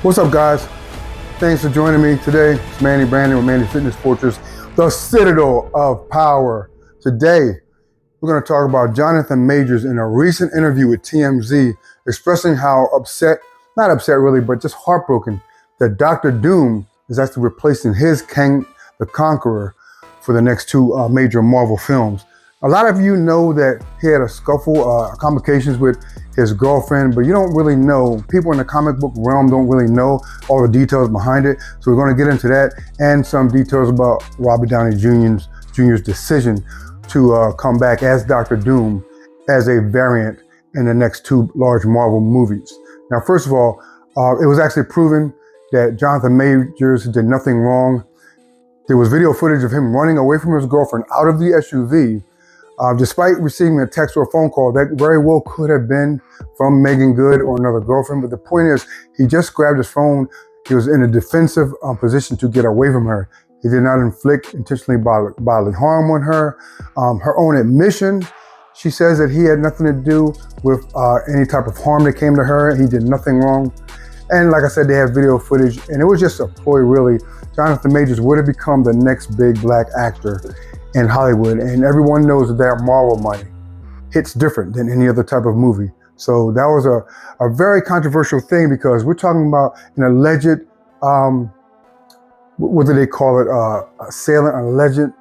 What's up, guys? Thanks for joining me today. It's Manny Brandon with Manny Fitness Fortress, the Citadel of Power. Today, we're going to talk about Johnathan Majors in a recent interview with TMZ, expressing how not upset really, but just heartbroken that Dr. Doom is actually replacing his Kang the Conqueror for the next two major Marvel films. A lot of you know that he had a scuffle, complications with his girlfriend, but you don't really know. People in the comic book realm don't really know all the details behind it. So we're going to get into that and some details about Robert Downey Jr.'s decision to come back as Dr. Doom as a variant in the next two large Marvel movies. Now, first of all, it was actually proven that Johnathan Majors did nothing wrong. There was video footage of him running away from his girlfriend out of the SUV. Despite receiving a text or a phone call, that very well could have been from Megan Good or another girlfriend. But the point is, he just grabbed his phone. He was in a defensive position to get away from her. He did not inflict intentionally bodily harm on her. Her own admission, she says that he had nothing to do with any type of harm that came to her. He did nothing wrong. And like I said, they have video footage, and it was just a ploy, really. Johnathan Majors would have become the next big black actor in Hollywood, and everyone knows that Marvel money hits different than any other type of movie. So that was a very controversial thing, because we're talking about an alleged, what do they call it, assailant, an alleged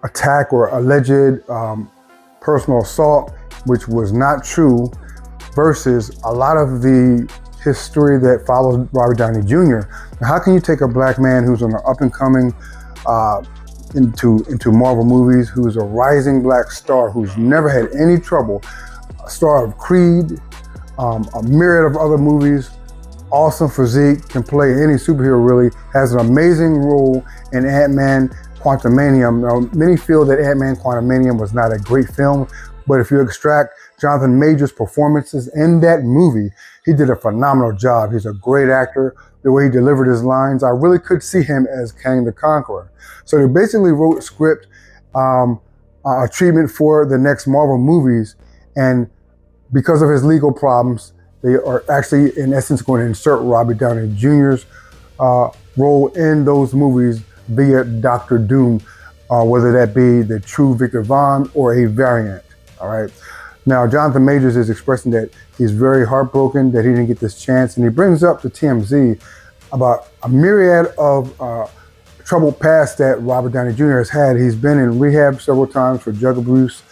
attack or alleged personal assault, which was not true, versus a lot of the history that follows Robert Downey Jr. Now, how can you take a black man who's on an up and coming into Marvel movies, who's a rising black star, who's never had any trouble, a star of Creed, a myriad of other movies, awesome physique, can play any superhero really, has an amazing role in Ant-Man Quantumanium. Now, many feel that Ant-Man Quantumanium was not a great film, but if you extract Johnathan Majors' performances in that movie, he did a phenomenal job. He's a great actor. The way he delivered his lines, I really could see him as Kang the Conqueror. So they basically wrote a script, a treatment for the next Marvel movies, and because of his legal problems, they are actually, in essence, going to insert Robert Downey Jr.'s role in those movies via Dr. Doom, whether that be the true Victor Von or a variant, all right? Now, Johnathan Majors is expressing that he's very heartbroken that he didn't get this chance, and he brings up to TMZ about a myriad of troubled past that Robert Downey Jr. has had. He's been in rehab several times for drug abuse.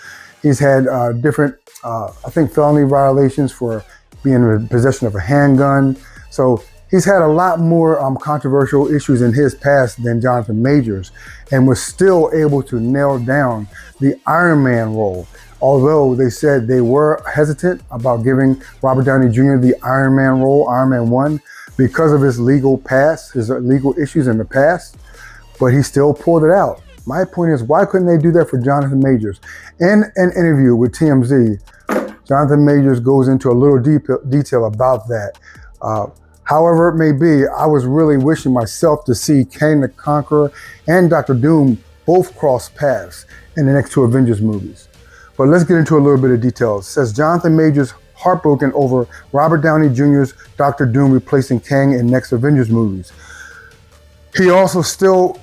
He's had different, I think, felony violations for being in possession of a handgun. So he's had a lot more controversial issues in his past than Johnathan Majors, and was still able to nail down the Iron Man role. Although they said they were hesitant about giving Robert Downey Jr. the Iron Man role, Iron Man 1, because of his legal past, his legal issues in the past, but he still pulled it out. My point is, why couldn't they do that for Johnathan Majors? In an interview with TMZ, Johnathan Majors goes into a little detail about that. However it may be, I was really wishing myself to see Kang the Conqueror and Dr. Doom both cross paths in the next two Avengers movies. But let's get into a little bit of details. It says Johnathan Majors heartbroken over Robert Downey Jr.'s Dr. Doom replacing Kang in next Avengers movies. He also still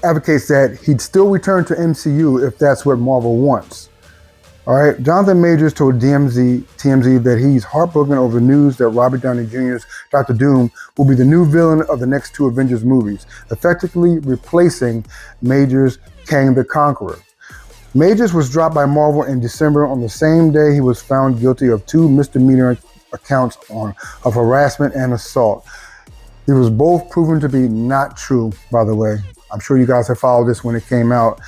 advocates that he'd still return to MCU if that's what Marvel wants. All right, Johnathan Majors told TMZ that he's heartbroken over the news that Robert Downey Jr.'s Dr. Doom will be the new villain of the next two Avengers movies, effectively replacing Majors' Kang the Conqueror. Majors was dropped by Marvel in December on the same day he was found guilty of two misdemeanor counts of harassment and assault. It was both proven to be not true, by the way. I'm sure you guys have followed this when it came out.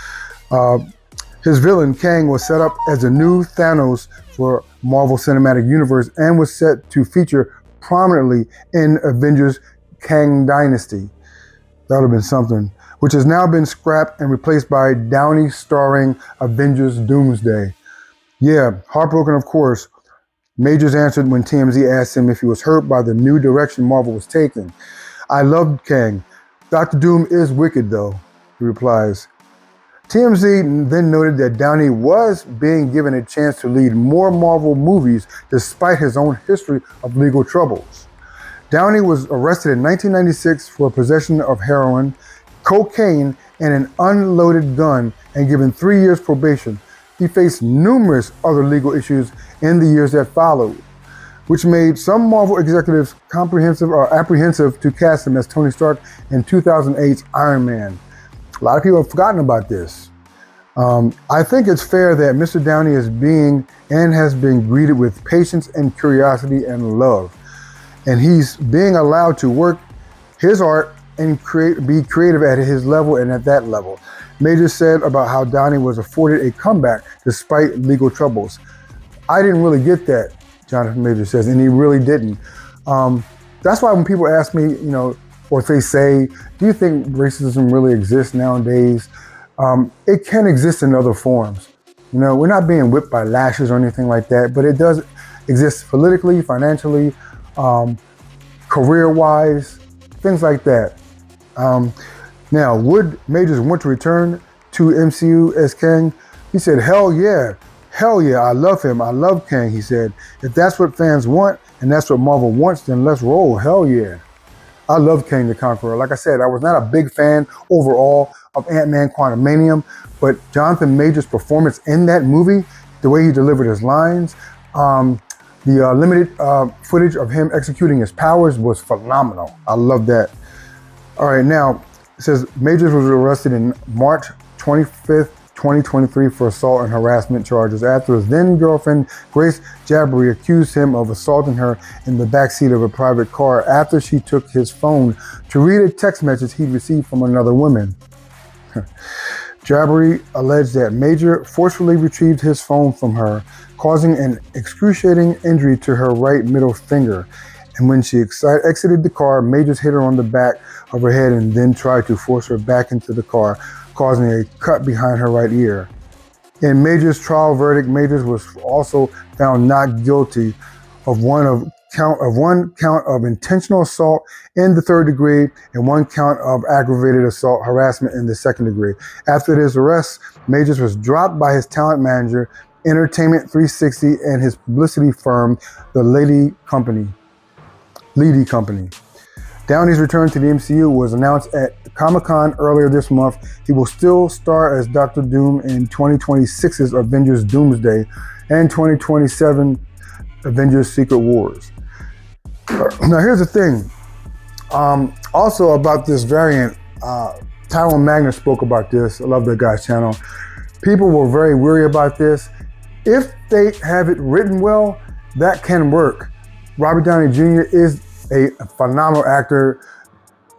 His villain, Kang, was set up as the new Thanos for Marvel Cinematic Universe and was set to feature prominently in Avengers Kang Dynasty. That would have been something. Which has now been scrapped and replaced by Downey starring Avengers Doomsday. Yeah, heartbroken, of course. Majors answered when TMZ asked him if he was hurt by the new direction Marvel was taking. I loved Kang. Dr. Doom is wicked, though, he replies. TMZ then noted that Downey was being given a chance to lead more Marvel movies despite his own history of legal troubles. Downey was arrested in 1996 for possession of heroin, cocaine, and an unloaded gun and given 3 years probation. He faced numerous other legal issues in the years that followed, which made some Marvel executives apprehensive to cast him as Tony Stark in 2008's Iron Man. A lot of people have forgotten about this. I think it's fair that Mr. Downey is has been greeted with patience and curiosity and love. And he's being allowed to work his art and be creative at his level and at that level. Majors said about how Downey was afforded a comeback despite legal troubles. I didn't really get that, Johnathan Majors says, and he really didn't. That's why when people ask me, or if they say, do you think racism really exists nowadays? It can exist in other forms. We're not being whipped by lashes or anything like that, but it does exist politically, financially, career-wise, things like that. Now, would Majors want to return to MCU as Kang? He said, hell yeah, I love him. I love Kang, he said. If that's what fans want and that's what Marvel wants, then let's roll, hell yeah. I love Kang the Conqueror. Like I said, I was not a big fan overall of Ant-Man Quantumanium, but Johnathan Majors' performance in that movie, the way he delivered his lines, the limited footage of him executing his powers was phenomenal. I love that. All right, now, it says Majors was arrested in March 25th, 2023 for assault and harassment charges after his then-girlfriend, Grace Jabbery, accused him of assaulting her in the backseat of a private car after she took his phone to read a text message he'd received from another woman. Jabbery alleged that Major forcefully retrieved his phone from her, causing an excruciating injury to her right middle finger. And when she exited the car, Majors hit her on the back of her head and then tried to force her back into the car, causing a cut behind her right ear. In Majors' trial verdict, Majors was also found not guilty of one count of intentional assault in the 3rd degree and 1 count of aggravated assault harassment in the 2nd degree. After his arrest, Majors was dropped by his talent manager, Entertainment 360, and his publicity firm, the Leedy Company. Downey's return to the MCU was announced at Comic-Con earlier this month. He will still star as Dr. Doom in 2026's Avengers Doomsday and 2027 Avengers Secret Wars. Now here's the thing. Also about this variant, Tyrone Magner spoke about this. I love that guy's channel. People were very weary about this. If they have it written well, that can work. Robert Downey Jr. is a phenomenal actor.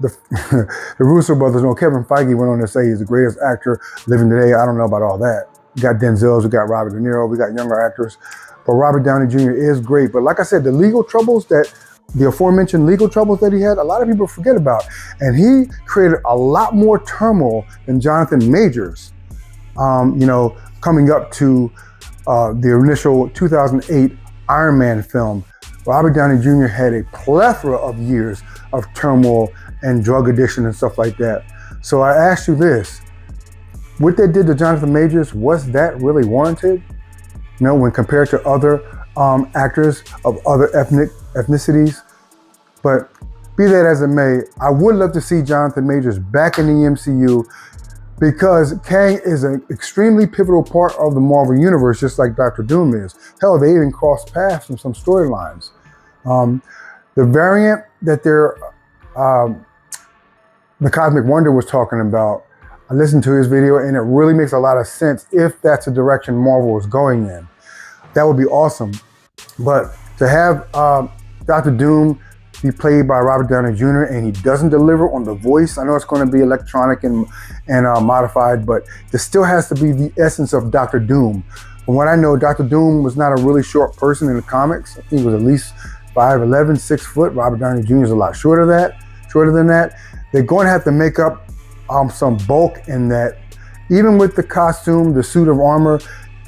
The Russo brothers know. Kevin Feige went on to say he's the greatest actor living today. I don't know about all that. We got Denzel's, we got Robert De Niro, we got younger actors. But Robert Downey Jr. is great. But like I said, the aforementioned legal troubles that he had, a lot of people forget about. And he created a lot more turmoil than Johnathan Majors, coming up to the initial 2008 Iron Man film. Robert Downey Jr. had a plethora of years of turmoil and drug addiction and stuff like that. So I asked you this, what they did to Johnathan Majors, was that really warranted? When compared to other actors of other ethnicities? But be that as it may, I would love to see Johnathan Majors back in the MCU because Kang is an extremely pivotal part of the Marvel Universe, just like Dr. Doom is. Hell, they even crossed paths in some storylines. The variant that the Cosmic Wonder was talking about, I listened to his video and it really makes a lot of sense if that's the direction Marvel is going in. That would be awesome. But to have Dr. Doom be played by Robert Downey Jr. and he doesn't deliver on the voice, I know it's going to be electronic and modified, but there still has to be the essence of Dr. Doom. From what I know, Dr. Doom was not a really short person in the comics. I think he was at least 5'11", 6 foot. Robert Downey Jr. is a lot shorter than that. They're going to have to make up some bulk in that. Even with the costume, the suit of armor,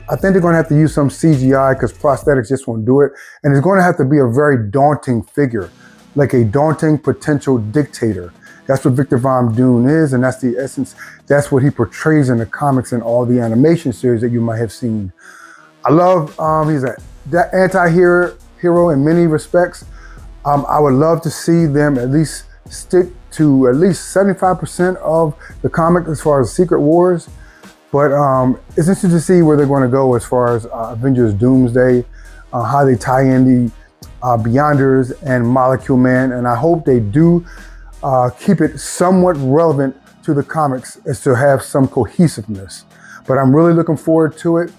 I think they're going to have to use some CGI because prosthetics just won't do it. And it's going to have to be a very daunting figure, like a daunting potential dictator. That's what Victor Von Doom is, and that's the essence. That's what he portrays in the comics and all the animation series that you might have seen. I love, he's an anti-hero in many respects. I would love to see them at least stick to at least 75% of the comic as far as Secret Wars. But it's interesting to see where they're going to go as far as Avengers Doomsday, how they tie in the Beyonders and Molecule Man. And I hope they do keep it somewhat relevant to the comics as to have some cohesiveness. But I'm really looking forward to it.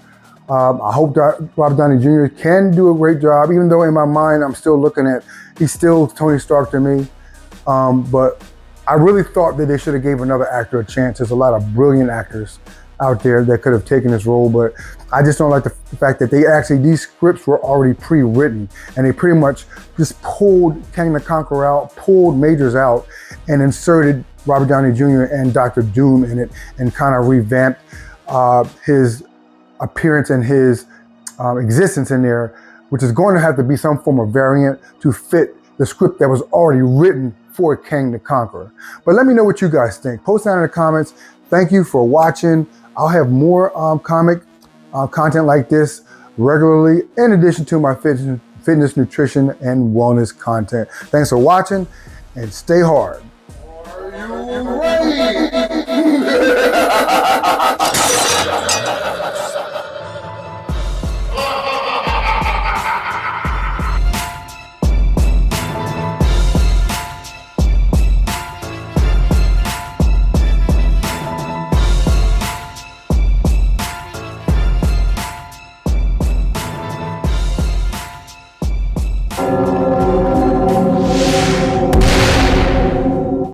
I hope Robert Downey Jr. can do a great job, even though in my mind I'm still looking at, he's still Tony Stark to me. But I really thought that they should have gave another actor a chance. There's a lot of brilliant actors out there that could have taken this role, but I just don't like the fact that these scripts were already pre-written, and they pretty much just pulled Kang the Conqueror out, pulled Majors out, and inserted Robert Downey Jr. and Dr. Doom in it, and kind of revamped his appearance and his existence in there, which is going to have to be some form of variant to fit the script that was already written for Kang the Conqueror. But let me know what you guys think. Post down in the comments. Thank you for watching. I'll have more comic content like this regularly, in addition to my fitness, nutrition, and wellness content. Thanks for watching, and stay hard. Are you ready?